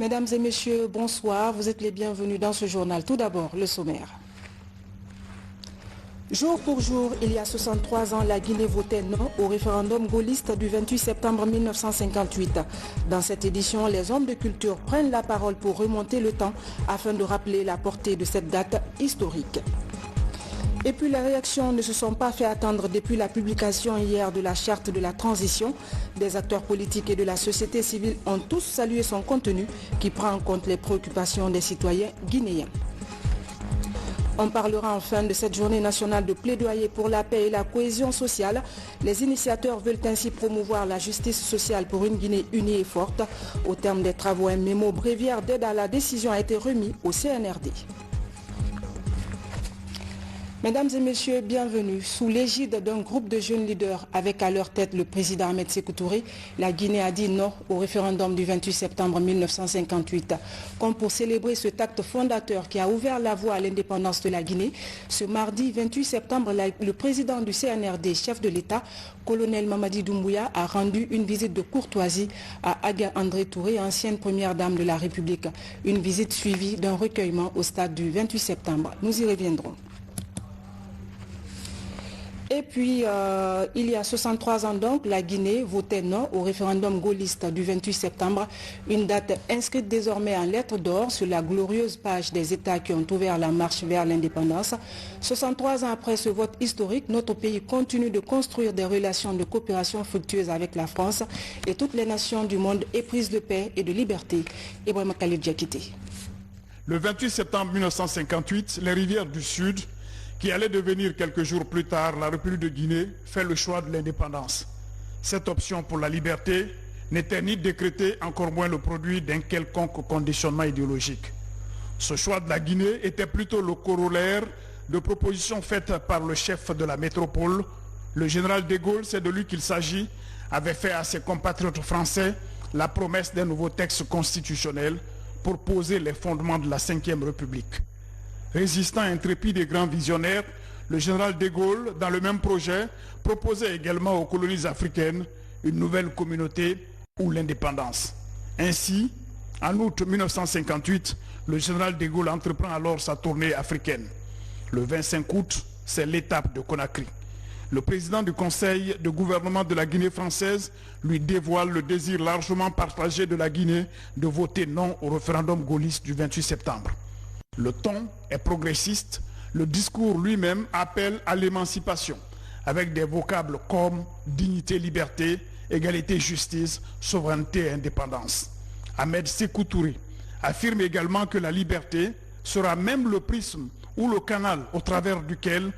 Mesdames et messieurs, bonsoir. Vous êtes les bienvenus dans ce journal. Tout d'abord, le sommaire. Jour pour jour, il y a 63 ans, la Guinée votait non au référendum gaulliste du 28 septembre 1958. Dans cette édition, les hommes de culture prennent la parole pour remonter le temps afin de rappeler la portée de cette date historique. Et puis les réactions ne se sont pas fait attendre depuis la publication hier de la charte de la transition. Des acteurs politiques et de la société civile ont tous salué son contenu qui prend en compte les préoccupations des citoyens guinéens. On parlera enfin de cette journée nationale de plaidoyer pour la paix et la cohésion sociale. Les initiateurs veulent ainsi promouvoir la justice sociale pour une Guinée unie et forte. Au terme des travaux, un mémo bréviaire d'aide à la décision a été remis au CNRD. Mesdames et messieurs, bienvenue. Sous l'égide d'un groupe de jeunes leaders avec à leur tête le président Ahmed Sékou Touré, la Guinée a dit non au référendum du 28 septembre 1958. Comme pour célébrer cet acte fondateur qui a ouvert la voie à l'indépendance de la Guinée, ce mardi 28 septembre, le président du CNRD, chef de l'État, colonel Mamadi Doumbouya, a rendu une visite de courtoisie à Aga André Touré, ancienne première dame de la République. Une visite suivie d'un recueillement au stade du 28 septembre. Nous y reviendrons. Et puis, il y a 63 ans donc, la Guinée votait non au référendum gaulliste du 28 septembre, une date inscrite désormais en lettres d'or sur la glorieuse page des États qui ont ouvert la marche vers l'indépendance. 63 ans après ce vote historique, notre pays continue de construire des relations de coopération fructueuses avec la France et toutes les nations du monde éprises de paix et de liberté. Ibrahima Khalid Diakité. Le 28 septembre 1958, les rivières du Sud, qui allait devenir quelques jours plus tard la République de Guinée, fait le choix de l'indépendance. Cette option pour la liberté n'était ni décrétée, encore moins le produit d'un quelconque conditionnement idéologique. Ce choix de la Guinée était plutôt le corollaire de propositions faites par le chef de la métropole, le général de Gaulle, c'est de lui qu'il s'agit, avait fait à ses compatriotes français la promesse d'un nouveau texte constitutionnel pour poser les fondements de la Ve République. Résistant intrépide et grand visionnaire, le général de Gaulle, dans le même projet, proposait également aux colonies africaines une nouvelle communauté ou l'indépendance. Ainsi, en août 1958, le général de Gaulle entreprend alors sa tournée africaine. Le 25 août, c'est l'étape de Conakry. Le président du conseil de gouvernement de la Guinée française lui dévoile le désir largement partagé de la Guinée de voter non au référendum gaulliste du 28 septembre. Le ton est progressiste, le discours lui-même appelle à l'émancipation, avec des vocables comme dignité, liberté, égalité, justice, souveraineté et indépendance. Ahmed Sékou Touré affirme également que la liberté sera même le prisme ou le canal au travers duquel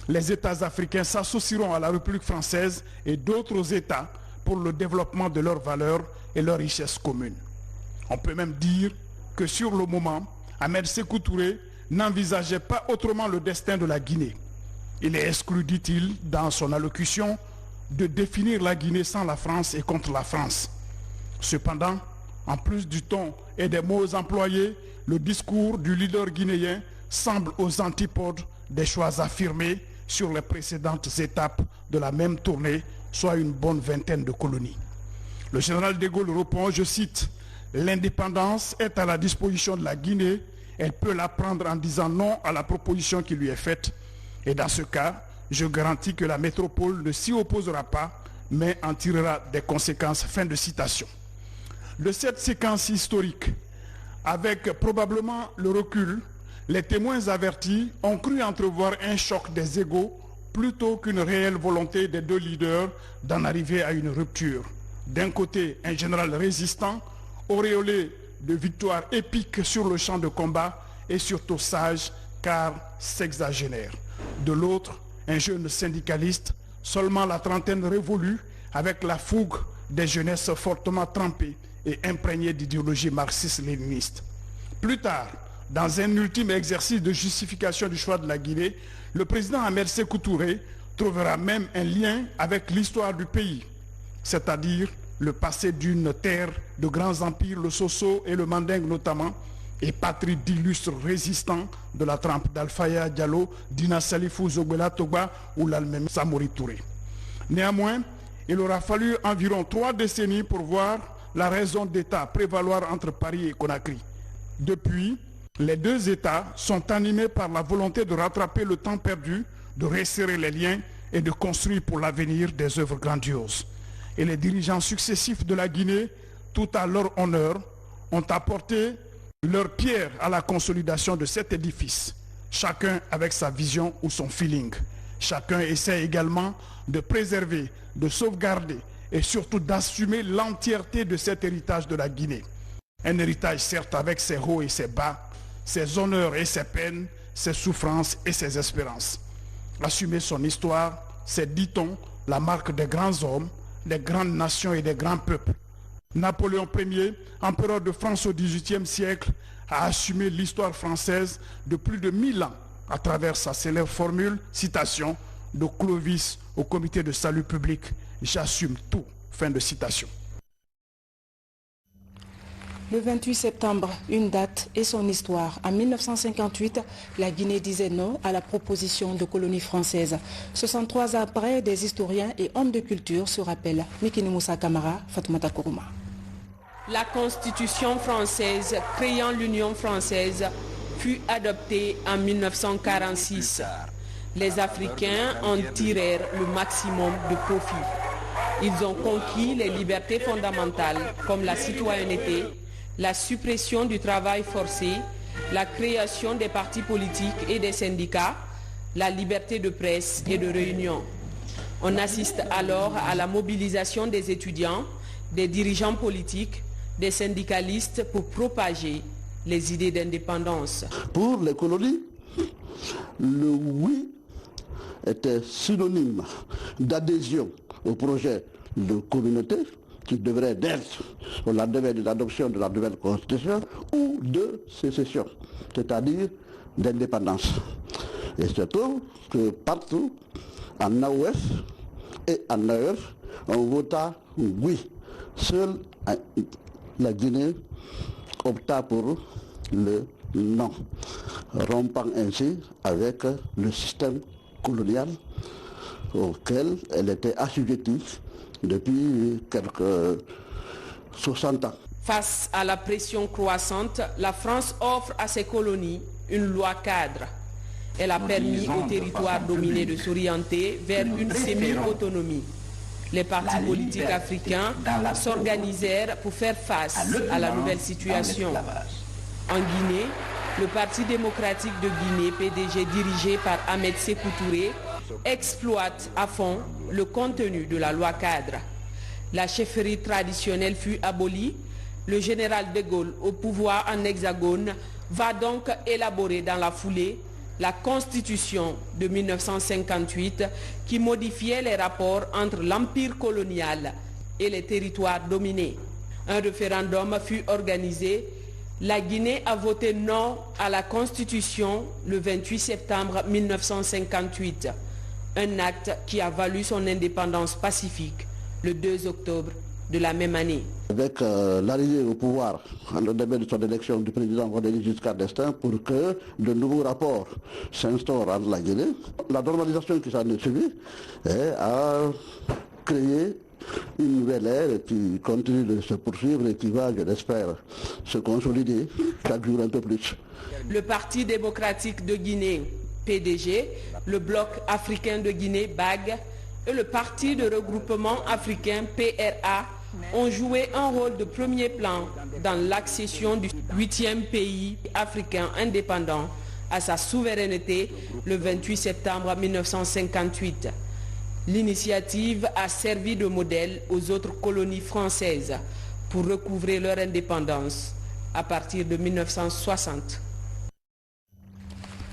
les États africains s'associeront à la République française et d'autres États pour le développement de leurs valeurs et leurs richesses communes. On peut même dire que sur le moment, Ahmed Sékou Touré n'envisageait pas autrement le destin de la Guinée. Il est exclu, dit-il, dans son allocution, de définir la Guinée sans la France et contre la France. Cependant, en plus du ton et des mots employés, le discours du leader guinéen semble aux antipodes des choix affirmés sur les précédentes étapes de la même tournée, soit une bonne vingtaine de colonies. Le général de Gaulle répond, je cite, « L'indépendance est à la disposition de la Guinée, elle peut la prendre en disant non à la proposition qui lui est faite. Et dans ce cas, je garantis que la métropole ne s'y opposera pas, mais en tirera des conséquences. » Fin de citation. De cette séquence historique, avec probablement le recul, les témoins avertis ont cru entrevoir un choc des égos plutôt qu'une réelle volonté des deux leaders d'en arriver à une rupture. D'un côté, un général résistant, auréolé de victoires épiques sur le champ de combat et surtout sage car sexagénaire. De l'autre, un jeune syndicaliste, seulement la trentaine révolue, avec la fougue des jeunesses fortement trempées et imprégnées d'idéologie marxiste-léniniste. Plus tard, dans un ultime exercice de justification du choix de la Guinée, le président Ahmed Sékou Touré trouvera même un lien avec l'histoire du pays, c'est-à-dire le passé d'une terre de grands empires, le Soso et le Mandingue notamment, et patrie d'illustres résistants de la trempe d'Alfaya Diallo, Dina Salifou Zogbela Togba ou l'Allemagne Samori Touré. Néanmoins, il aura fallu environ 3 décennies pour voir la raison d'État prévaloir entre Paris et Conakry. Depuis, les deux États sont animés par la volonté de rattraper le temps perdu, de resserrer les liens et de construire pour l'avenir des œuvres grandioses. Et les dirigeants successifs de la Guinée, tout à leur honneur, ont apporté leur pierre à la consolidation de cet édifice, chacun avec sa vision ou son feeling. Chacun essaie également de préserver, de sauvegarder et surtout d'assumer l'entièreté de cet héritage de la Guinée. Un héritage certes avec ses hauts et ses bas, ses honneurs et ses peines, ses souffrances et ses espérances. Assumer son histoire, c'est, dit-on, la marque des grands hommes, des grandes nations et des grands peuples. Napoléon Ier, empereur de France au XVIIIe siècle, a assumé l'histoire française de plus de 1000 ans à travers sa célèbre formule, citation, de Clovis au comité de salut public, j'assume tout, fin de citation. Le 28 septembre, une date et son histoire. En 1958, la Guinée disait non à la proposition de colonie française. 63 ans après, des historiens et hommes de culture se rappellent. Mikini Moussa Kamara, Fatoumata Kourouma. La Constitution française créant l'Union française fut adoptée en 1946. Les Africains en tirèrent le maximum de profit. Ils ont conquis les libertés fondamentales comme la citoyenneté, la suppression du travail forcé, la création des partis politiques et des syndicats, la liberté de presse et de réunion. On assiste alors à la mobilisation des étudiants, des dirigeants politiques, des syndicalistes pour propager les idées d'indépendance. Pour les colonies, le oui était synonyme d'adhésion au projet de communauté qui devrait être au lendemain de l'adoption de la nouvelle constitution ou de sécession, c'est-à-dire d'indépendance. Et surtout que partout, en AOS et en AEF, on vota oui. Seule la Guinée opta pour le non, rompant ainsi avec le système colonial auquel elle était assujettie depuis quelques 60 ans. Face à la pression croissante, la France offre à ses colonies une loi cadre. Elle a permis aux territoires dominés de s'orienter vers une semi-autonomie. Les partis politiques africains s'organisèrent pour faire face à la nouvelle situation. En Guinée, le Parti démocratique de Guinée, PDG, dirigé par Ahmed Sékou Touré, exploite à fond le contenu de la loi cadre. La chefferie traditionnelle fut abolie. Le général de Gaulle, au pouvoir en Hexagone, va donc élaborer dans la foulée la Constitution de 1958 qui modifiait les rapports entre l'empire colonial et les territoires dominés. Un référendum fut organisé. La Guinée a voté non à la Constitution le 28 septembre 1958, un acte qui a valu son indépendance pacifique le 2 octobre de la même année. Avec l'arrivée au pouvoir, en lendemain de son élection du président Rodélie Giscard d'Estaing, pour que de nouveaux rapports s'instaurent entre la Guinée, la normalisation qui s'en est suivie a créé une nouvelle ère qui continue de se poursuivre et qui va, je l'espère, se consolider chaque jour un peu plus. Le Parti démocratique de Guinée, PDG, le Bloc africain de Guinée, BAG, et le Parti de regroupement africain, PRA, ont joué un rôle de premier plan dans l'accession du 8e pays africain indépendant à sa souveraineté le 28 septembre 1958. L'initiative a servi de modèle aux autres colonies françaises pour recouvrer leur indépendance à partir de 1960.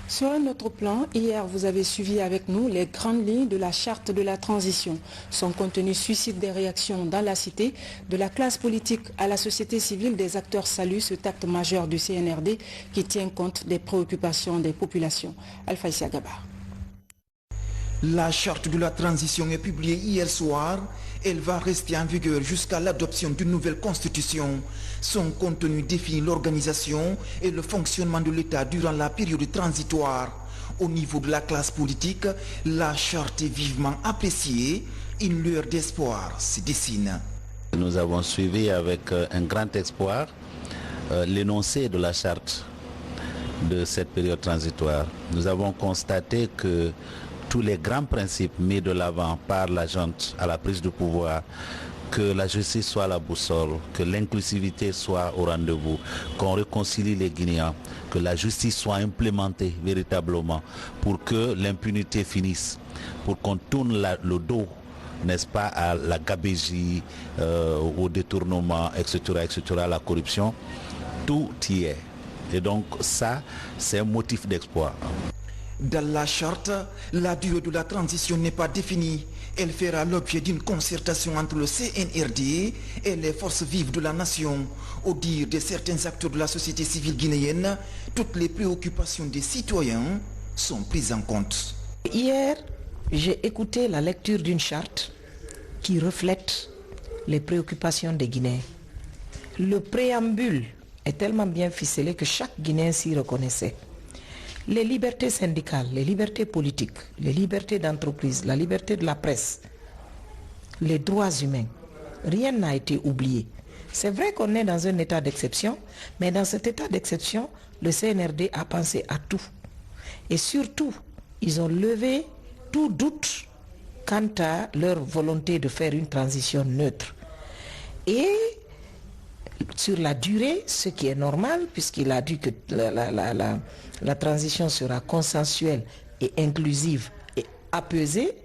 Sur un autre plan, hier vous avez suivi avec nous les grandes lignes de la charte de la transition. Son contenu suscite des réactions dans la cité, de la classe politique à la société civile. Des acteurs saluent ce acte majeur du CNRD qui tient compte des préoccupations des populations. Alpha Issa Gabar. La charte de la transition est publiée hier soir. Elle va rester en vigueur jusqu'à l'adoption d'une nouvelle constitution. Son contenu définit l'organisation et le fonctionnement de l'État durant la période transitoire. Au niveau de la classe politique, la charte est vivement appréciée. Une lueur d'espoir se dessine. Nous avons suivi avec un grand espoir l'énoncé de la charte de cette période transitoire. Nous avons constaté que tous les grands principes mis de l'avant par la junte à la prise de pouvoir, que la justice soit la boussole, que l'inclusivité soit au rendez-vous, qu'on réconcilie les Guinéens, que la justice soit implémentée véritablement pour que l'impunité finisse, pour qu'on tourne le dos, n'est-ce pas, à la gabegie, au détournement, etc., à la corruption. Tout y est. Et donc ça, c'est un motif d'espoir. Dans la charte, la durée de la transition n'est pas définie. Elle fera l'objet d'une concertation entre le CNRD et les forces vives de la nation. Au dire de certains acteurs de la société civile guinéenne, toutes les préoccupations des citoyens sont prises en compte. Hier, j'ai écouté la lecture d'une charte qui reflète les préoccupations des Guinéens. Le préambule est tellement bien ficelé que chaque Guinéen s'y reconnaissait. Les libertés syndicales, les libertés politiques, les libertés d'entreprise, la liberté de la presse, les droits humains, rien n'a été oublié. C'est vrai qu'on est dans un état d'exception, mais dans cet état d'exception, le CNRD a pensé à tout. Et surtout, ils ont levé tout doute quant à leur volonté de faire une transition neutre. Et sur la durée, ce qui est normal, puisqu'il a dit que la transition sera consensuelle et inclusive et apaisée,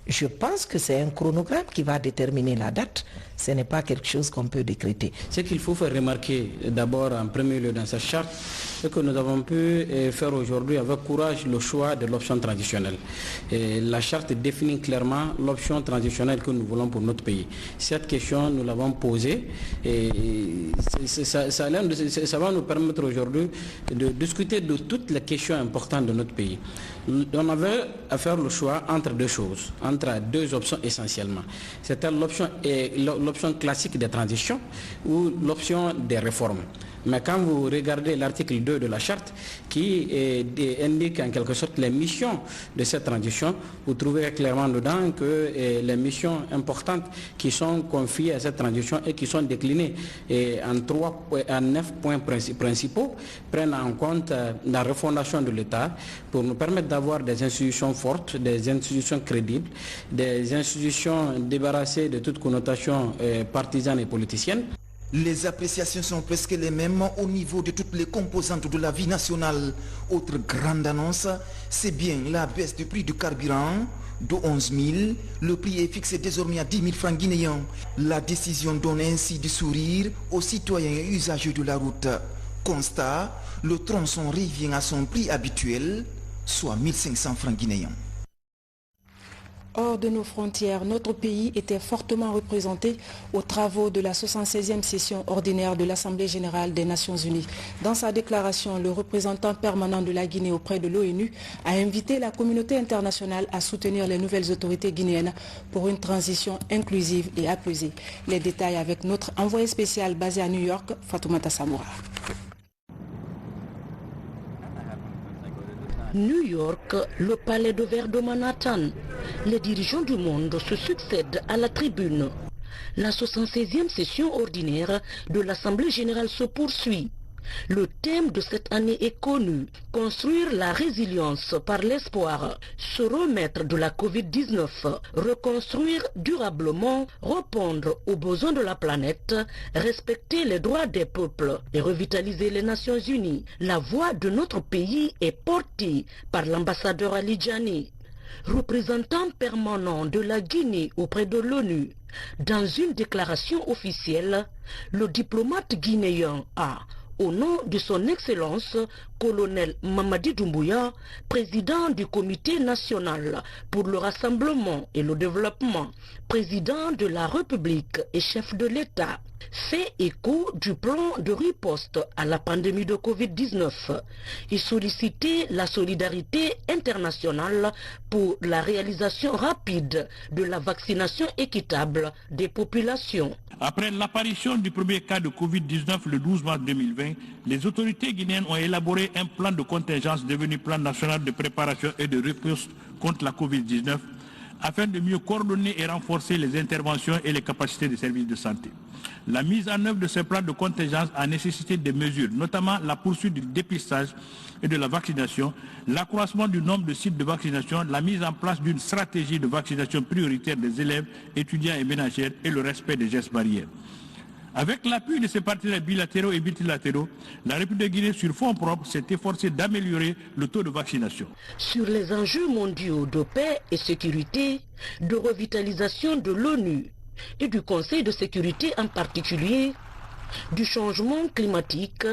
je pense que c'est un chronogramme qui va déterminer la date. Ce n'est pas quelque chose qu'on peut décréter. Ce qu'il faut faire remarquer d'abord en premier lieu dans cette charte, c'est que nous avons pu faire aujourd'hui avec courage le choix de l'option traditionnelle. Et la charte définit clairement l'option traditionnelle que nous voulons pour notre pays. Cette question, nous l'avons posée et ça va nous permettre aujourd'hui de discuter de toutes les questions importantes de notre pays. On avait à faire le choix entre deux choses, entre deux options essentiellement. C'était l'option classique des transitions ou l'option des réformes. Mais quand vous regardez l'article 2 de la charte qui indique en quelque sorte les missions de cette transition, vous trouverez clairement dedans que les missions importantes qui sont confiées à cette transition et qui sont déclinées en 9 points principaux prennent en compte la refondation de l'État pour nous permettre d'avoir des institutions fortes, des institutions crédibles, des institutions débarrassées de toute connotation partisane et politicienne. Les appréciations sont presque les mêmes au niveau de toutes les composantes de la vie nationale. Autre grande annonce, c'est bien la baisse du prix du carburant de 11 000. Le prix est fixé désormais à 10 000 francs guinéens. La décision donne ainsi du sourire aux citoyens et usagers de la route. Constat, le tronçon revient à son prix habituel, soit 1 500 francs guinéens. Hors de nos frontières, notre pays était fortement représenté aux travaux de la 76e session ordinaire de l'Assemblée générale des Nations unies. Dans sa déclaration, le représentant permanent de la Guinée auprès de l'ONU a invité la communauté internationale à soutenir les nouvelles autorités guinéennes pour une transition inclusive et apaisée. Les détails avec notre envoyé spécial basé à New York, Fatoumata Samoura. New York, le palais de verre de Manhattan. Les dirigeants du monde se succèdent à la tribune. La 76e session ordinaire de l'Assemblée générale se poursuit. Le thème de cette année est connu, construire la résilience par l'espoir, se remettre de la Covid-19, reconstruire durablement, répondre aux besoins de la planète, respecter les droits des peuples et revitaliser les Nations unies. La voix de notre pays est portée par l'ambassadeur Ali Djani, représentant permanent de la Guinée auprès de l'ONU. Dans une déclaration officielle, le diplomate guinéen a, au nom de son Excellence, colonel Mamadi Doumbouya, président du Comité national pour le rassemblement et le développement, président de la République et chef de l'État, fait écho du plan de riposte à la pandémie de Covid-19 et sollicité la solidarité internationale pour la réalisation rapide de la vaccination équitable des populations. Après l'apparition du premier cas de Covid-19 le 12 mars 2020, les autorités guinéennes ont élaboré un plan de contingence devenu plan national de préparation et de riposte contre la Covid-19 afin de mieux coordonner et renforcer les interventions et les capacités des services de santé. La mise en œuvre de ce plan de contingence a nécessité des mesures, notamment la poursuite du dépistage et de la vaccination, l'accroissement du nombre de sites de vaccination, la mise en place d'une stratégie de vaccination prioritaire des élèves, étudiants et ménagères et le respect des gestes barrières. Avec l'appui de ses partenaires bilatéraux et multilatéraux, la République de Guinée, sur fonds propres, s'est efforcée d'améliorer le taux de vaccination. Sur les enjeux mondiaux de paix et sécurité, de revitalisation de l'ONU et du Conseil de sécurité en particulier, du changement climatique,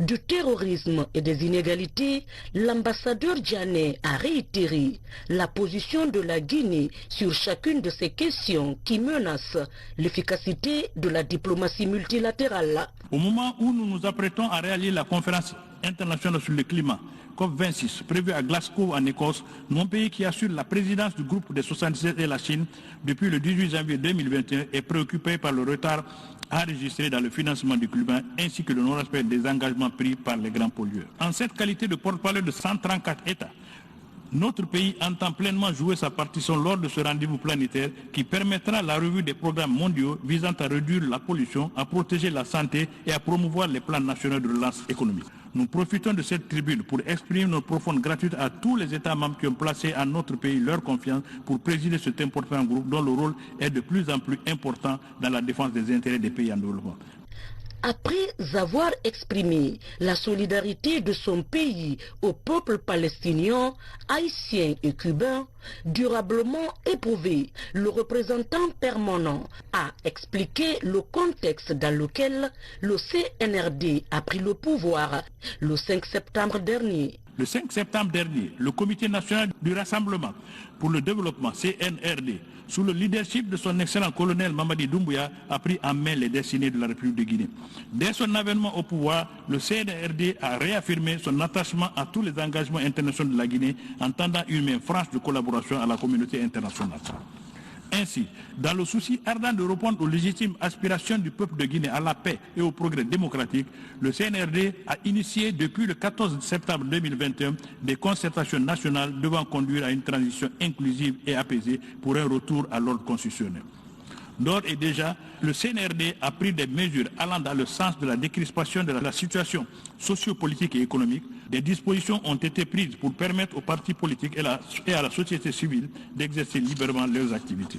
du terrorisme et des inégalités, l'ambassadeur Diané a réitéré la position de la Guinée sur chacune de ces questions qui menacent l'efficacité de la diplomatie multilatérale. Au moment où nous nous apprêtons à réaliser la conférence internationale sur le climat, COP26, prévue à Glasgow en Écosse, mon pays qui assure la présidence du groupe des 77 et la Chine depuis le 18 janvier 2021 est préoccupé par le retard enregistré dans le financement du climat ainsi que le non-respect des engagements pris par les grands pollueurs. En cette qualité de porte-parole de 134 États, notre pays entend pleinement jouer sa partition lors de ce rendez-vous planétaire qui permettra la revue des programmes mondiaux visant à réduire la pollution, à protéger la santé et à promouvoir les plans nationaux de relance économique. Nous profitons de cette tribune pour exprimer notre profonde gratitude à tous les États membres qui ont placé à notre pays leur confiance pour présider cet important groupe dont le rôle est de plus en plus important dans la défense des intérêts des pays en développement. Après avoir exprimé la solidarité de son pays au peuple palestinien, haïtien et cubain, durablement éprouvé, le représentant permanent a expliqué le contexte dans lequel le CNRD a pris le pouvoir le 5 septembre dernier. Le 5 septembre dernier, le Comité national du Rassemblement pour le développement, CNRD, sous le leadership de son excellent colonel Mamadi Doumbouya, a pris en main les destinées de la République de Guinée. Dès son avènement au pouvoir, le CNRD a réaffirmé son attachement à tous les engagements internationaux de la Guinée en tendant une main franche de collaboration à la communauté internationale. Ainsi, dans le souci ardent de répondre aux légitimes aspirations du peuple de Guinée à la paix et au progrès démocratique, le CNRD a initié depuis le 14 septembre 2021 des concertations nationales devant conduire à une transition inclusive et apaisée pour un retour à l'ordre constitutionnel. D'ores et déjà, le CNRD a pris des mesures allant dans le sens de la décrispation de la situation socio-politique et économique. Des dispositions ont été prises pour permettre aux partis politiques et à la société civile d'exercer librement leurs activités.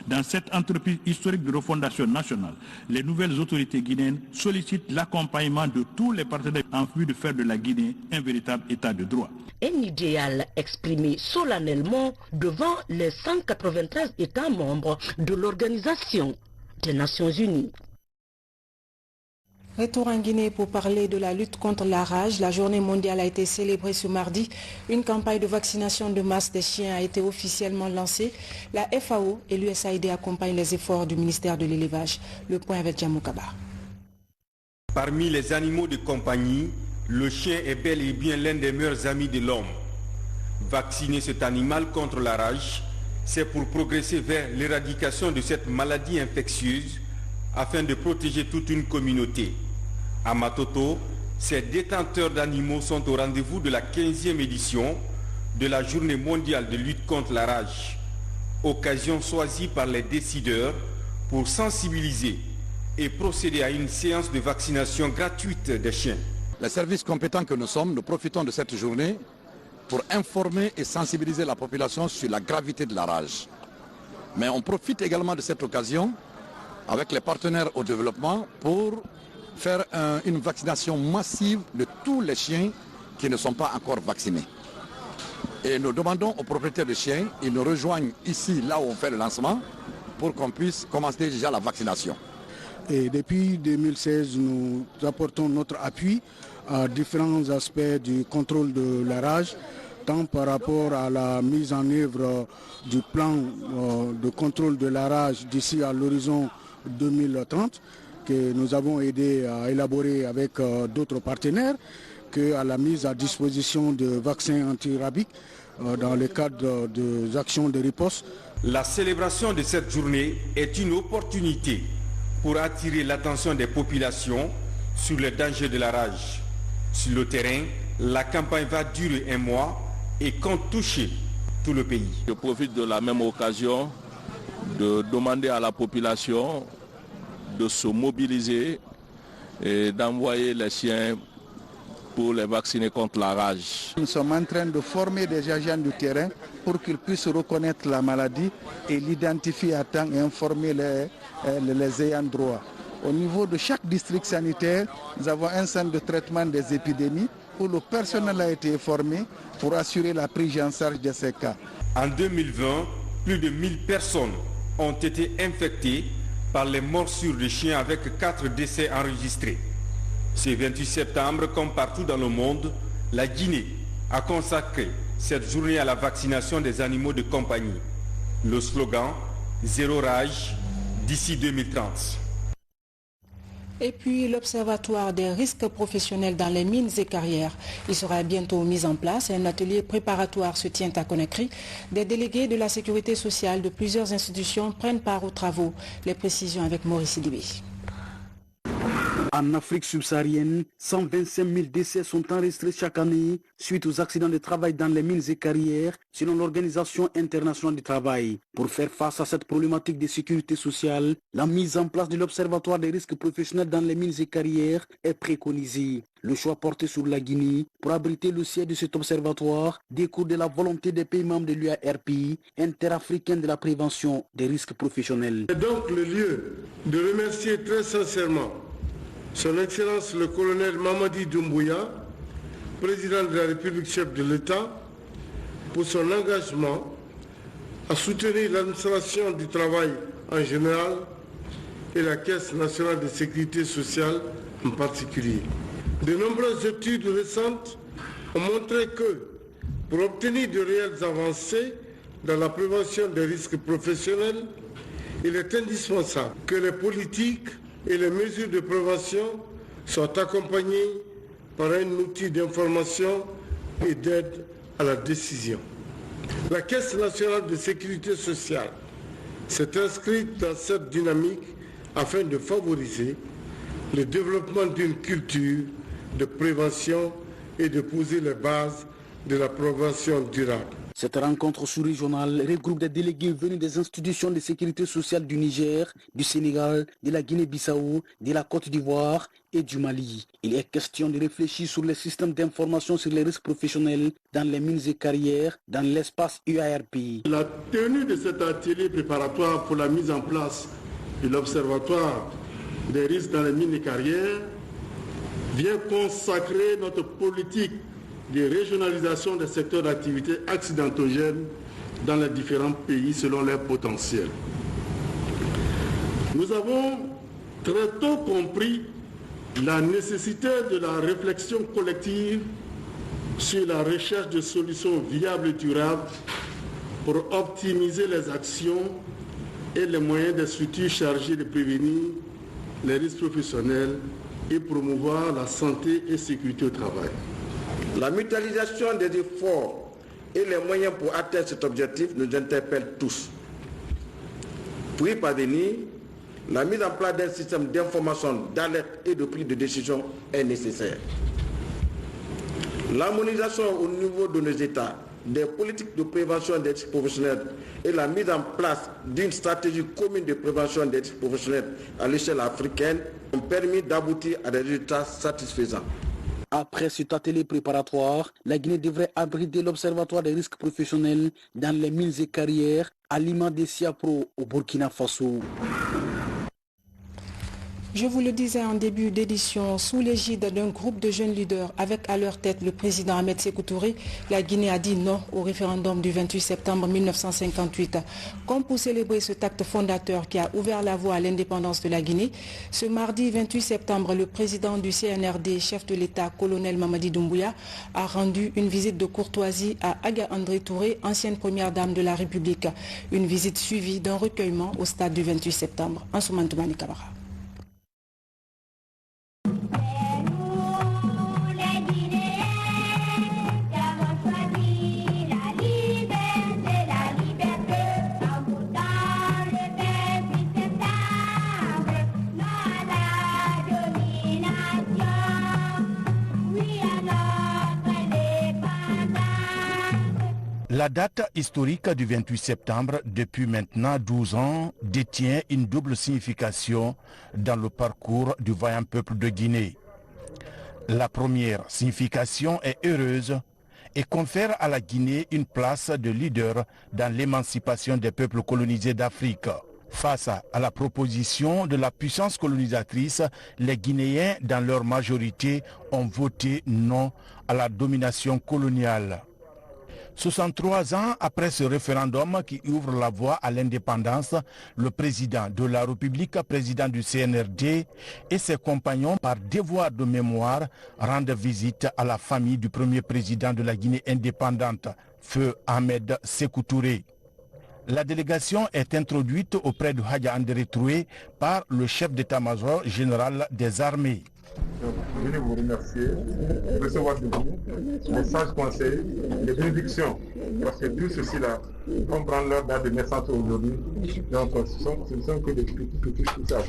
Dans cette entreprise historique de refondation nationale, les nouvelles autorités guinéennes sollicitent l'accompagnement de tous les partenaires en vue de faire de la Guinée un véritable état de droit. Un idéal exprimé solennellement devant les 193 États membres de l'Organisation des Nations Unies. Retour en Guinée pour parler de la lutte contre la rage. La journée mondiale a été célébrée ce mardi. Une campagne de vaccination de masse des chiens a été officiellement lancée. La FAO et l'USAID accompagnent les efforts du ministère de l'élevage. Le point avec Djamou Kaba. Parmi les animaux de compagnie, le chien est bel et bien l'un des meilleurs amis de l'homme. Vacciner cet animal contre la rage, c'est pour progresser vers l'éradication de cette maladie infectieuse afin de protéger toute une communauté. À Matoto, ces détenteurs d'animaux sont au rendez-vous de la 15e édition de la Journée mondiale de lutte contre la rage, occasion choisie par les décideurs pour sensibiliser et procéder à une séance de vaccination gratuite des chiens. Les services compétents que nous sommes, nous profitons de cette journée pour informer et sensibiliser la population sur la gravité de la rage. Mais on profite également de cette occasion avec les partenaires au développement pour faire une vaccination massive de tous les chiens qui ne sont pas encore vaccinés. Et nous demandons aux propriétaires de chiens, ils nous rejoignent ici, là où on fait le lancement, pour qu'on puisse commencer déjà la vaccination. Et depuis 2016, nous apportons notre appui à différents aspects du contrôle de la rage, tant par rapport à la mise en œuvre du plan de contrôle de la rage d'ici à l'horizon 2030, que nous avons aidé à élaborer avec d'autres partenaires, qu'à la mise à disposition de vaccins antirabiques dans le cadre des actions de riposte. La célébration de cette journée est une opportunité pour attirer l'attention des populations sur les dangers de la rage. Sur le terrain, la campagne va durer un mois et compte toucher tout le pays. Je profite de la même occasion de demander à la population de se mobiliser et d'envoyer les chiens pour les vacciner contre la rage. Nous sommes en train de former des agents du terrain pour qu'ils puissent reconnaître la maladie et l'identifier à temps et informer les ayants droit. Au niveau de chaque district sanitaire, nous avons un centre de traitement des épidémies où le personnel a été formé pour assurer la prise en charge de ces cas. En 2020, plus de 1000 personnes ont été infectées par les morsures de chiens avec 4 décès enregistrés. Ce 28 septembre, comme partout dans le monde, la Guinée a consacré cette journée à la vaccination des animaux de compagnie. Le slogan « Zéro rage d'ici 2030 ». Et puis l'Observatoire des risques professionnels dans les mines et carrières. Il sera bientôt mis en place. Un atelier préparatoire se tient à Conakry. Des délégués de la sécurité sociale de plusieurs institutions prennent part aux travaux. Les précisions avec Maurice Sidibé. En Afrique subsaharienne, 125 000 décès sont enregistrés chaque année suite aux accidents de travail dans les mines et carrières, selon l'Organisation internationale du travail. Pour faire face à cette problématique de sécurité sociale, la mise en place de l'Observatoire des risques professionnels dans les mines et carrières est préconisée. Le choix porté sur la Guinée pour abriter le siège de cet observatoire découle de la volonté des pays membres de l'UARP, interafricaine de la prévention des risques professionnels. C'est donc le lieu de remercier très sincèrement Son Excellence le colonel Mamadi Doumbouya, président de la République, chef de l'État, pour son engagement à soutenir l'administration du travail en général et la Caisse nationale de sécurité sociale en particulier. De nombreuses études récentes ont montré que pour obtenir de réelles avancées dans la prévention des risques professionnels, il est indispensable que les politiques et les mesures de prévention soient accompagnées par un outil d'information et d'aide à la décision. La Caisse nationale de sécurité sociale s'est inscrite dans cette dynamique afin de favoriser le développement d'une culture de prévention et de poser les bases de la prévention durable. Cette rencontre sous-régionale regroupe des délégués venus des institutions de sécurité sociale du Niger, du Sénégal, de la Guinée-Bissau, de la Côte d'Ivoire et du Mali. Il est question de réfléchir sur les systèmes d'information sur les risques professionnels dans les mines et carrières dans l'espace UARP. La tenue de cet atelier préparatoire pour la mise en place de l'Observatoire des risques dans les mines et carrières vient consacrer notre politique de régionalisation des secteurs d'activité accidentogènes dans les différents pays selon leur potentiel. Nous avons très tôt compris la nécessité de la réflexion collective sur la recherche de solutions viables et durables pour optimiser les actions et les moyens des structures chargées de prévenir les risques professionnels et promouvoir la santé et sécurité au travail. La mutualisation des efforts et les moyens pour atteindre cet objectif nous interpellent tous. Pour y parvenir, la mise en place d'un système d'information, d'alerte et de prise de décision est nécessaire. L'harmonisation au niveau de nos États des politiques de prévention des risques professionnels et la mise en place d'une stratégie commune de prévention des risques professionnels à l'échelle africaine ont permis d'aboutir à des résultats satisfaisants. Après cet atelier préparatoire, la Guinée devrait abriter l'Observatoire des risques professionnels dans les mines et carrières à l'image des SIAPRO au Burkina Faso. Je vous le disais en début d'édition, sous l'égide d'un groupe de jeunes leaders avec à leur tête le président Ahmed Sékou Touré, la Guinée a dit non au référendum du 28 septembre 1958. Comme pour célébrer cet acte fondateur qui a ouvert la voie à l'indépendance de la Guinée, ce mardi 28 septembre, le président du CNRD, chef de l'État, colonel Mamadi Doumbouya, a rendu une visite de courtoisie à Aga André Touré, ancienne première dame de la République. Une visite suivie d'un recueillement au stade du 28 septembre. Ansoumane Toumani Kabara. La date historique du 28 septembre, depuis maintenant 12 ans, détient une double signification dans le parcours du vaillant peuple de Guinée. La première signification est heureuse et confère à la Guinée une place de leader dans l'émancipation des peuples colonisés d'Afrique. Face à la proposition de la puissance colonisatrice, les Guinéens, dans leur majorité, ont voté non à la domination coloniale. 63 ans après ce référendum qui ouvre la voie à l'indépendance, le président de la République, président du CNRD et ses compagnons, par devoir de mémoire, rendent visite à la famille du premier président de la Guinée indépendante, Feu Ahmed Sékou Touré. La délégation est introduite auprès de Hadja André Touré par le chef d'état-major général des armées. Je voulais vous remercier de recevoir de vous les sages conseils, les bénédictions, parce que tout ceci-là, on prend leur date de naissance aujourd'hui, donc ce ne sont que des petits sages.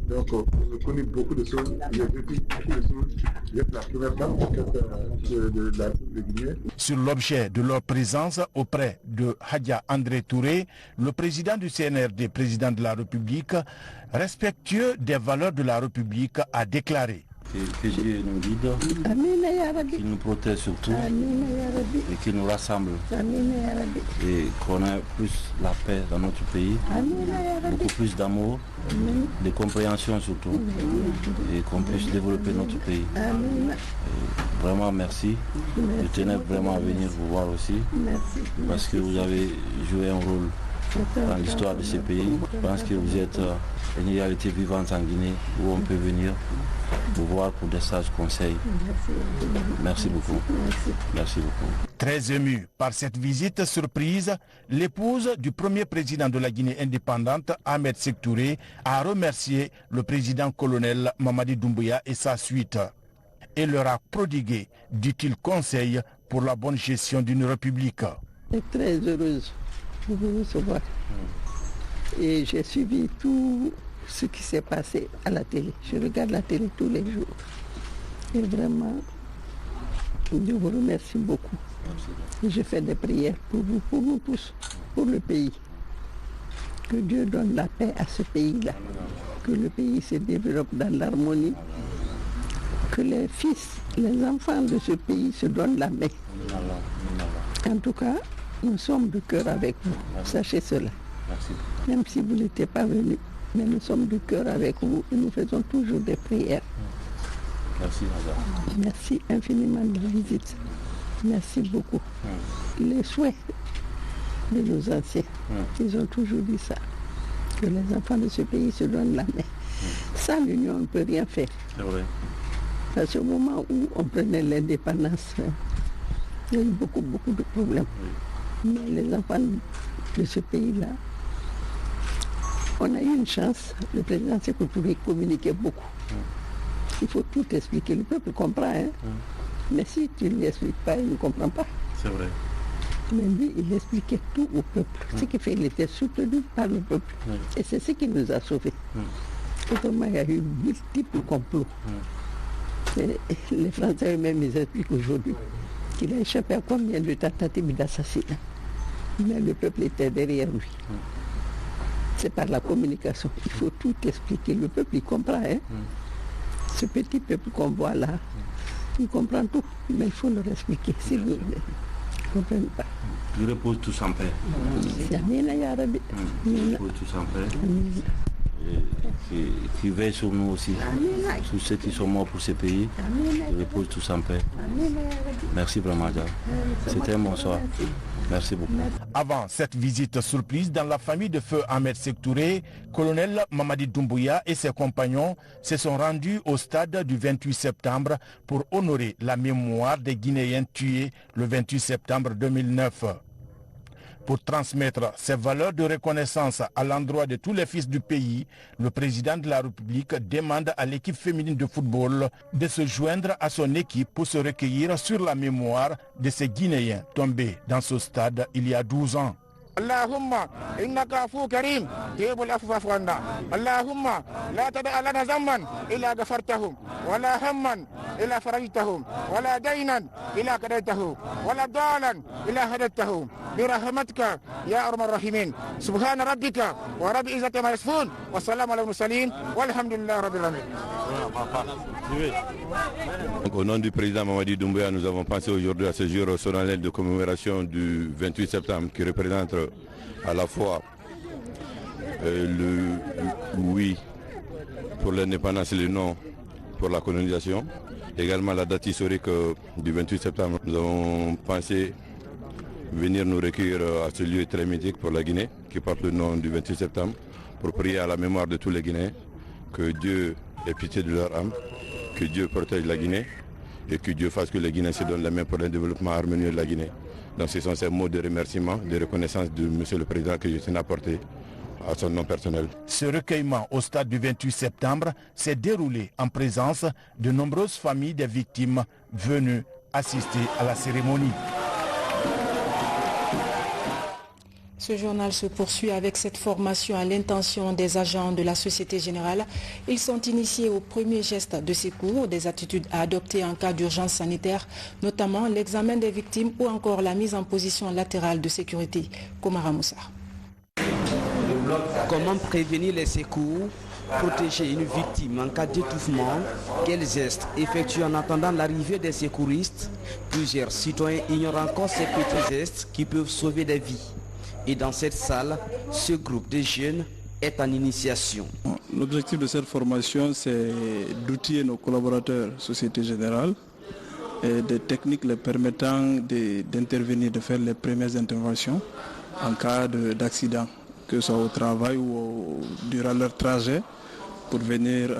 Donc j'ai connu beaucoup de choses, j'ai vécu beaucoup de choses, j'ai la première dame de la Guinée. Sur l'objet de leur présence auprès de Hadja André Touré, le président du CNRD, président de la République, respectueux des valeurs de la République, a déclaré: que Dieu nous guide, qu'il nous protège surtout et qu'il nous rassemble et qu'on ait plus la paix dans notre pays, beaucoup plus d'amour, de compréhension surtout et qu'on puisse développer notre pays. Et vraiment merci, je tenais vraiment à venir vous voir aussi parce que vous avez joué un rôle dans l'histoire de ce pays. Je pense que vous êtes une réalité vivante en Guinée où on peut venir vous voir pour des sages conseils. Merci beaucoup. Merci beaucoup. Très ému par cette visite surprise, l'épouse du premier président de la Guinée indépendante, Ahmed Sékou Touré, a remercié le président colonel Mamadi Doumbouya et sa suite et leur a prodigué d'utiles conseils pour la bonne gestion d'une république. Je suis très heureuse de vous recevoir. Et j'ai suivi tout ce qui s'est passé à la télé. Je regarde la télé tous les jours. Et vraiment, je vous remercie beaucoup. Et je fais des prières pour vous, pour nous tous, pour le pays. Que Dieu donne la paix à ce pays-là. Que le pays se développe dans l'harmonie. Que les fils, les enfants de ce pays se donnent la main. En tout cas, nous sommes de cœur avec vous. Sachez cela. Même si vous n'étiez pas venu, mais nous sommes de cœur avec vous et nous faisons toujours des prières. Merci, madame. Merci infiniment de la visite. Merci beaucoup. Les souhaits de nos anciens, ils ont toujours dit ça, que les enfants de ce pays se donnent la main. Sans l'union, on ne peut rien faire. C'est vrai. Parce qu'au moment où on prenait l'indépendance, il y a eu beaucoup de problèmes. Mais les enfants de ce pays-là, on a eu une chance. Le président Sékou Touré communiquait beaucoup. Il faut tout expliquer. Le peuple comprend, hein? Mais si tu ne lui expliques pas, il ne comprend pas. C'est vrai. Mais lui, il expliquait tout au peuple. Ce qui fait qu'il était soutenu par le peuple. Et c'est ce qui nous a sauvés. Autrement, il y a eu multiples complots. Et les Français eux-mêmes, ils expliquent aujourd'hui qu'il a échappé à combien de tentatives d'assassinat. Mais le peuple était derrière lui. C'est par la communication. Il faut tout expliquer. Le peuple, il comprend. Hein? Ce petit peuple qu'on voit là, il comprend tout. Mais il faut leur expliquer. S'ils ne comprennent pas. Il repose tous en paix. Il repose tous en paix. Qui veille sur nous aussi, sur ceux qui sont morts pour ce pays, ils reposent tous en paix. Merci vraiment, c'était un bon soir. Merci beaucoup. Avant cette visite surprise dans la famille de Feu Ahmed Sékou Touré, colonel Mamadi Doumbouya et ses compagnons se sont rendus au stade du 28 septembre pour honorer la mémoire des Guinéens tués le 28 septembre 2009. Pour transmettre ces valeurs de reconnaissance à l'endroit de tous les fils du pays, le président de la République demande à l'équipe féminine de football de se joindre à son équipe pour se recueillir sur la mémoire de ces Guinéens tombés dans ce stade il y a 12 ans. اللهم إنك عفو كريم تهب العفو فاعف عنا اللهم لا تدع لنا ذنبا إلا غفرتهم ولا هما إلا فرجتهم ولا دينا إلا قضيته ولا ضالا إلا هددته برحمتك يا أرحم الراحمين سبحان ربك ورب العزة ما يصفون والسلام على المرسلين والحمد لله رب العالمين. Au nom du président Mamadi Doumbouya, nous avons pensé aujourd'hui à ce jour solennel de commémoration du 28 septembre qui représente à la fois le oui pour l'indépendance et le non pour la colonisation. Également la date historique du 28 septembre, nous avons pensé venir nous recueillir à ce lieu très mythique pour la Guinée qui porte le nom du 28 septembre pour prier à la mémoire de tous les Guinéens que Dieu ait pitié de leur âme, que Dieu protège la Guinée et que Dieu fasse que les Guinéens se donnent la main pour un développement harmonieux de la Guinée. Donc ce sont ces mots de remerciement, de reconnaissance de M. le Président que je tiens à apporter à son nom personnel. Ce recueillement au stade du 28 septembre s'est déroulé en présence de nombreuses familles des victimes venues assister à la cérémonie. Ce journal se poursuit avec cette formation à l'intention des agents de la Société Générale. Ils sont initiés aux premiers gestes de secours, des attitudes à adopter en cas d'urgence sanitaire, notamment l'examen des victimes ou encore la mise en position latérale de sécurité. Komara Moussa. Comment prévenir les secours, protéger une victime en cas d'étouffement, quels gestes effectuer en attendant l'arrivée des secouristes? Plusieurs citoyens ignorent encore ces petits gestes qui peuvent sauver des vies. Et dans cette salle, ce groupe de jeunes est en initiation. L'objectif de cette formation, c'est d'outiller nos collaborateurs Société Générale et des techniques les permettant d'intervenir, de faire les premières interventions en cas d'accident, que ce soit au travail ou durant leur trajet pour venir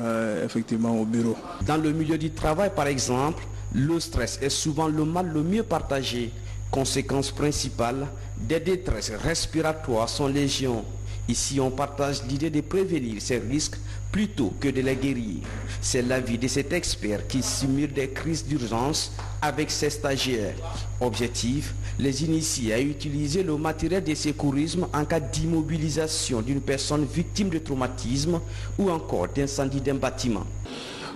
effectivement au bureau. Dans le milieu du travail, par exemple, le stress est souvent le mal le mieux partagé. Conséquence principale, des détresses respiratoires sont légion. Ici, on partage l'idée de prévenir ces risques plutôt que de les guérir. C'est l'avis de cet expert qui simule des crises d'urgence avec ses stagiaires. Objectif, les initier à utiliser le matériel de secourisme en cas d'immobilisation d'une personne victime de traumatisme ou encore d'incendie d'un bâtiment.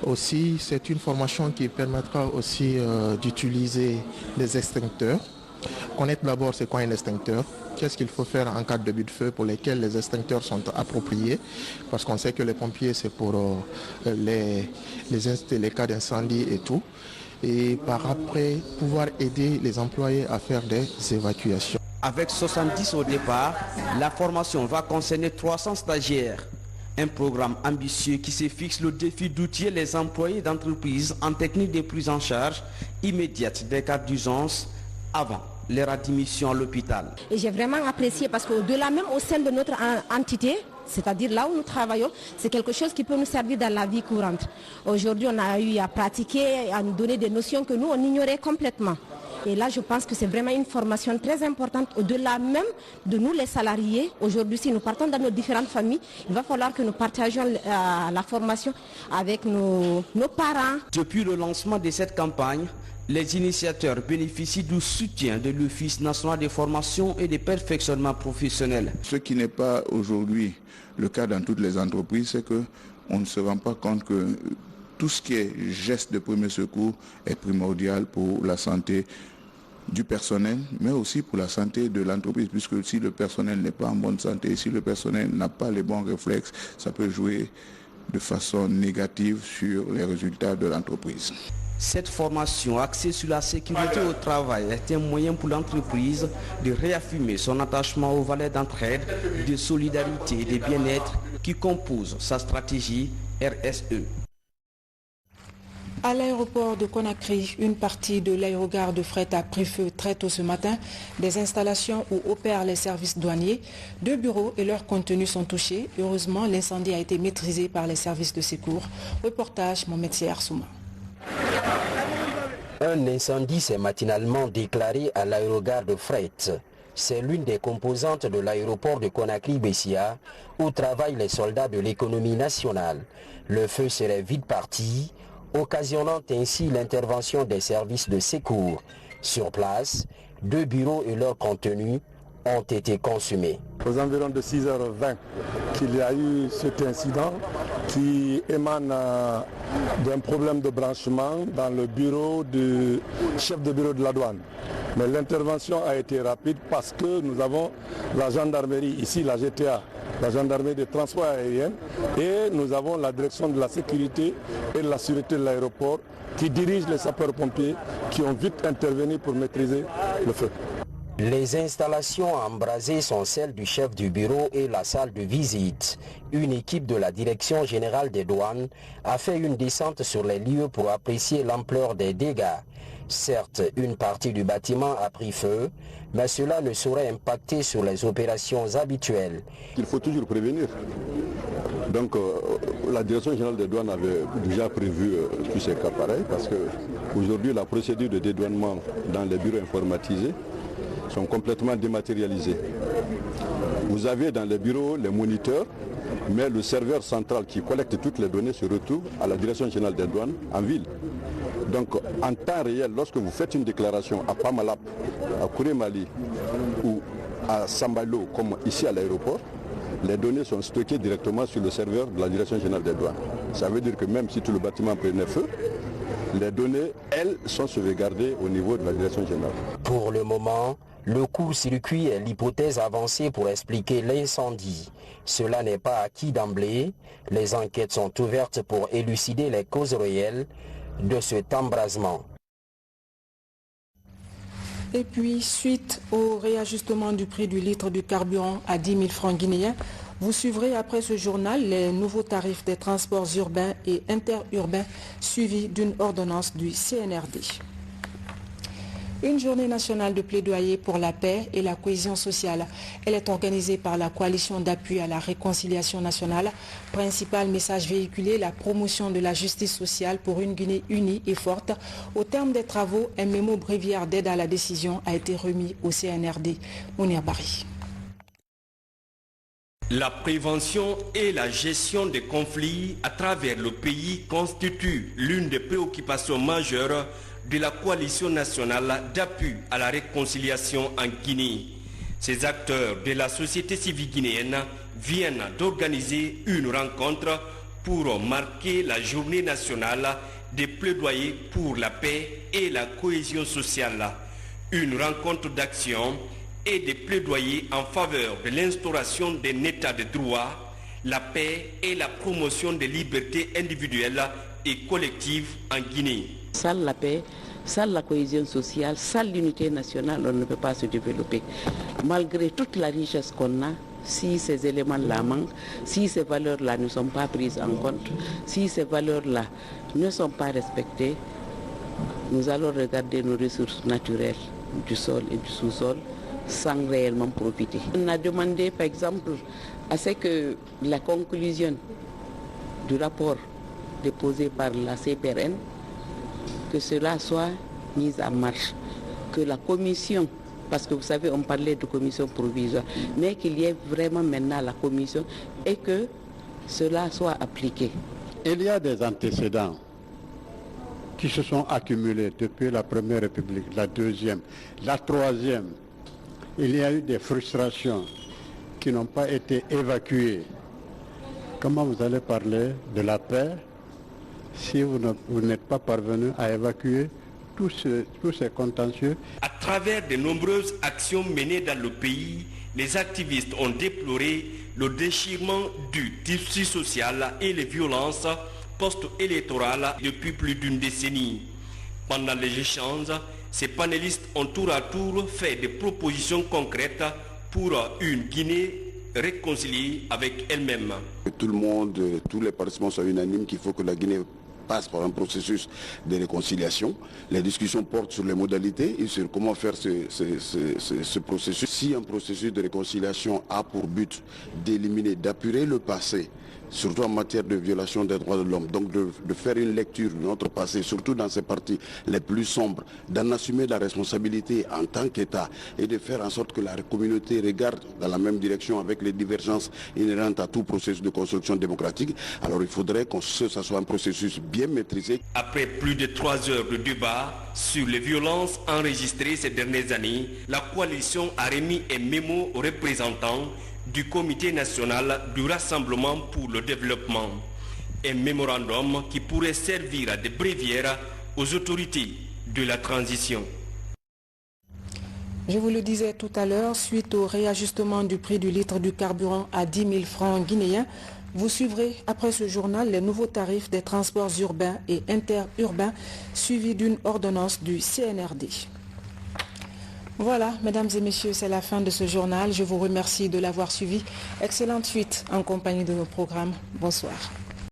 Aussi, c'est une formation qui permettra aussi d'utiliser des extincteurs. Connaître d'abord c'est quoi un extincteur, qu'est-ce qu'il faut faire en cas de début de feu pour lesquels les extincteurs sont appropriés, parce qu'on sait que les pompiers c'est pour les cas d'incendie et tout, et par après pouvoir aider les employés à faire des évacuations. Avec 70 au départ, la formation va concerner 300 stagiaires. Un programme ambitieux qui se fixe le défi d'outiller les employés d'entreprise en technique de prise en charge immédiate des cas d'urgence avant leur admission à l'hôpital. Et j'ai vraiment apprécié parce qu'au-delà même au sein de notre entité, c'est-à-dire là où nous travaillons, c'est quelque chose qui peut nous servir dans la vie courante. Aujourd'hui, on a eu à pratiquer, à nous donner des notions que nous, on ignorait complètement. Et là, je pense que c'est vraiment une formation très importante, au-delà même de nous, les salariés. Aujourd'hui, si nous partons dans nos différentes familles, il va falloir que nous partagions la formation avec nos parents. Depuis le lancement de cette campagne, les initiateurs bénéficient du soutien de l'Office national de formation et de perfectionnement professionnel. Ce qui n'est pas aujourd'hui le cas dans toutes les entreprises, c'est qu'on ne se rend pas compte que tout ce qui est geste de premier secours est primordial pour la santé du personnel, mais aussi pour la santé de l'entreprise, puisque si le personnel n'est pas en bonne santé, si le personnel n'a pas les bons réflexes, ça peut jouer de façon négative sur les résultats de l'entreprise. Cette formation axée sur la sécurité au travail est un moyen pour l'entreprise de réaffirmer son attachement aux valeurs d'entraide, de solidarité et de bien-être qui composent sa stratégie RSE. À l'aéroport de Conakry, une partie de l'aérogare de fret a pris feu très tôt ce matin. Des installations où opèrent les services douaniers, 2 bureaux et leurs contenus sont touchés. Heureusement, l'incendie a été maîtrisé par les services de secours. Reportage Mohamed Souma. Un incendie s'est matinalement déclaré à l'aérogare de fret. C'est l'une des composantes de l'aéroport de Conakry-Bessia où travaillent les soldats de l'économie nationale. Le feu serait vite parti, occasionnant ainsi l'intervention des services de secours. Sur place, 2 bureaux et leurs contenus ont été consumés. Aux environs de 6h20 qu'il y a eu cet incident qui émane d'un problème de branchement dans le bureau du chef de bureau de la douane. Mais l'intervention a été rapide parce que nous avons la gendarmerie ici, la GTA, la gendarmerie des transports aériens, et nous avons la direction de la sécurité et de la sûreté de l'aéroport qui dirige les sapeurs-pompiers qui ont vite intervenu pour maîtriser le feu. Les installations embrasées sont celles du chef du bureau et la salle de visite. Une équipe de la Direction générale des douanes a fait une descente sur les lieux pour apprécier l'ampleur des dégâts. Certes, une partie du bâtiment a pris feu, mais cela ne saurait impacter sur les opérations habituelles. Il faut toujours prévenir. Donc la Direction générale des douanes avait déjà prévu tous ces cas pareils parce qu'aujourd'hui la procédure de dédouanement dans les bureaux informatisés sont complètement dématérialisés. Vous avez dans les bureaux les moniteurs, mais le serveur central qui collecte toutes les données se retrouve à la Direction générale des douanes en ville. Donc en temps réel, lorsque vous faites une déclaration à Pamalap, à Kourémali ou à Sambalo, comme ici à l'aéroport, les données sont stockées directement sur le serveur de la Direction générale des douanes. Ça veut dire que même si tout le bâtiment prenait feu, les données, elles, sont sauvegardées au niveau de la Direction générale. Pour le moment, le court-circuit est l'hypothèse avancée pour expliquer l'incendie. Cela n'est pas acquis d'emblée. Les enquêtes sont ouvertes pour élucider les causes réelles de cet embrasement. Et puis, suite au réajustement du prix du litre du carburant à 10 000 francs guinéens, vous suivrez après ce journal les nouveaux tarifs des transports urbains et interurbains suivis d'une ordonnance du CNRD. Une journée nationale de plaidoyer pour la paix et la cohésion sociale. Elle est organisée par la coalition d'appui à la réconciliation nationale. Principal message véhiculé, la promotion de la justice sociale pour une Guinée unie et forte. Au terme des travaux, un mémo bréviaire d'aide à la décision a été remis au CNRD. Mounir Bari. La prévention et la gestion des conflits à travers le pays constituent l'une des préoccupations majeures de la coalition nationale d'appui à la réconciliation en Guinée. Ces acteurs de la société civile guinéenne viennent d'organiser une rencontre pour marquer la journée nationale des plaidoyers pour la paix et la cohésion sociale. Une rencontre d'action et des plaidoyers en faveur de l'instauration d'un état de droit, la paix et la promotion des libertés individuelles et collectives en Guinée. Sans la paix, sans la cohésion sociale, sans l'unité nationale, on ne peut pas se développer. Malgré toute la richesse qu'on a, si ces éléments-là manquent, si ces valeurs-là ne sont pas prises en compte, si ces valeurs-là ne sont pas respectées, nous allons regarder nos ressources naturelles du sol et du sous-sol sans réellement profiter. On a demandé, par exemple, à ce que la conclusion du rapport déposé par la CPRN, que cela soit mis en marche, que la commission, parce que vous savez, on parlait de commission provisoire, mais qu'il y ait vraiment maintenant la commission et que cela soit appliqué. Il y a des antécédents qui se sont accumulés depuis la Première République, la Deuxième, la Troisième. Il y a eu des frustrations qui n'ont pas été évacuées. Comment vous allez parler de la paix si vous n'êtes pas parvenu à évacuer tous ces contentieux? À travers de nombreuses actions menées dans le pays, les activistes ont déploré le déchirement du tissu social et les violences post-électorales depuis plus d'une décennie. Pendant les échanges, ces panélistes ont tour à tour fait des propositions concrètes pour une Guinée réconciliée avec elle-même. Tout le monde, tous les participants sont unanimes qu'il faut que la Guinée passe par un processus de réconciliation. Les discussions portent sur les modalités et sur comment faire ce processus. Si un processus de réconciliation a pour but d'éliminer, d'apurer le passé, surtout en matière de violation des droits de l'homme. Donc de faire une lecture de notre passé, surtout dans ces parties les plus sombres, d'en assumer la responsabilité en tant qu'État et de faire en sorte que la communauté regarde dans la même direction avec les divergences inhérentes à tout processus de construction démocratique. Alors il faudrait que ce soit un processus bien maîtrisé. Après plus de 3 heures de débat sur les violences enregistrées ces dernières années, la coalition a remis un mémo aux représentants du Comité national du Rassemblement pour le développement. Un mémorandum qui pourrait servir de bréviaire aux autorités de la transition. Je vous le disais tout à l'heure, suite au réajustement du prix du litre du carburant à 10 000 francs guinéens, vous suivrez après ce journal les nouveaux tarifs des transports urbains et interurbains suivis d'une ordonnance du CNRD. Voilà, mesdames et messieurs, c'est la fin de ce journal. Je vous remercie de l'avoir suivi. Excellente suite en compagnie de nos programmes. Bonsoir.